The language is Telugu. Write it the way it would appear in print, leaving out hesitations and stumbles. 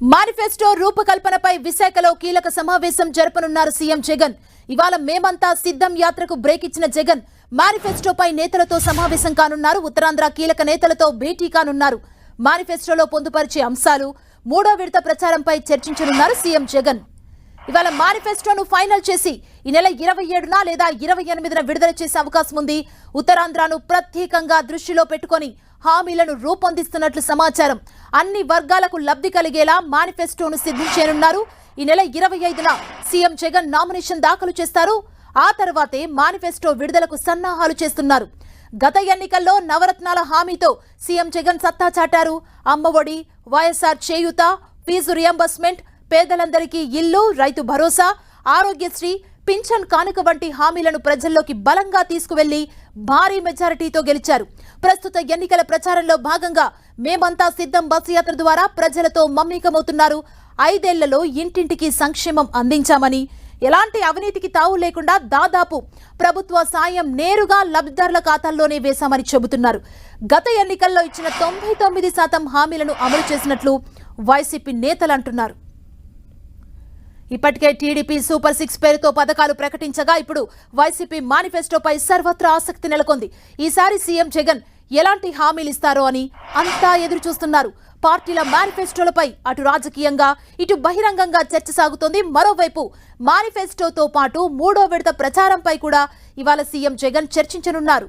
మేనిఫెస్టో రూపకల్పనపై విశాఖలో కీలక సమావేశం జరపనున్నారు సీఎం జగన్. ఇవాళ మేమంతా సిద్ధం యాత్రకు బ్రేక్ ఇచ్చిన జగన్ మేనిఫెస్టోపై నేతలతో సమావేశం కానున్నారు. ఉత్తరాంధ్ర కీలక నేతలతో భేటీ కానున్నారు. మేనిఫెస్టోలో పొందుపరిచే అంశాలు, మూడో విడత ప్రచారంపై చర్చించనున్నారు సీఎం జగన్. ఇవాళ మేనిఫెస్టోను ఫైనల్ చేసి ఈ నెల 27న లేదా 28న విడుదల చేసే అవకాశం ఉంది. ఉత్తరాంధ్రను ప్రత్యేకంగా దృష్టిలో పెట్టుకొని హామీలను రూపొందిస్తున్నట్లు సమాచారం. అన్ని వర్గాలకు లబ్ధి కలిగేలా మేనిఫెస్టోను సిద్ధించనున్నారు. ఈ నెల 25న సీఎం జగన్ నామినేషన్ దాఖలు చేస్తారు. ఆ తర్వాతే మేనిఫెస్టో విడుదలకు సన్నాహాలు చేస్తున్నారు. గత ఎన్నికల్లో నవరత్నాల హామీతో సీఎం జగన్ సత్తా చాటారు. అమ్మఒడి, వైఎస్ఆర్ చేయూత, ఫీజు రియంబర్స్మెంట్, పేదలందరికీ ఇల్లు, రైతు భరోసా, ఆరోగ్యశ్రీ, పింఛన్ కానుక వంటి హామీలను ప్రజల్లోకి బలంగా తీసుకువెళ్లి భారీ మెజారిటీతో గెలిచారు. ప్రస్తుత ఎన్నికల ప్రచారంలో భాగంగా మేమంతా సిద్ధం బస్సు యాత్ర ద్వారా ప్రజలతో మమ్మీకమవుతున్నారు. 5 ఏళ్లలో ఇంటింటికి సంక్షేమం అందించామని, ఎలాంటి అవినీతికి తావు లేకుండా దాదాపు ప్రభుత్వ సాయం నేరుగా లబ్ధిదారుల ఖాతాల్లోనే వేశామని చెబుతున్నారు. గత ఎన్నికల్లో ఇచ్చిన 99% హామీలను అమలు చేసినట్లు వైసీపీ నేతలు అంటున్నారు. ఇప్పటికే టీడీపీ సూపర్ 6 పేరుతో పథకాలు ప్రకటించగా ఇప్పుడు వైసీపీ మేనిఫెస్టోపై సర్వత్రా ఆసక్తి నెలకొంది. ఈసారి సీఎం జగన్ ఎలాంటి హామీలు ఇస్తారో అని అంతా ఎదురు చూస్తున్నారు. పార్టీల మేనిఫెస్టోలపై అటు రాజకీయంగా, ఇటు బహిరంగంగా చర్చ సాగుతోంది. మరోవైపు మేనిఫెస్టోతో పాటు మూడో విడత ప్రచారంపై కూడా ఇవాళ సీఎం జగన్ చర్చించనున్నారు.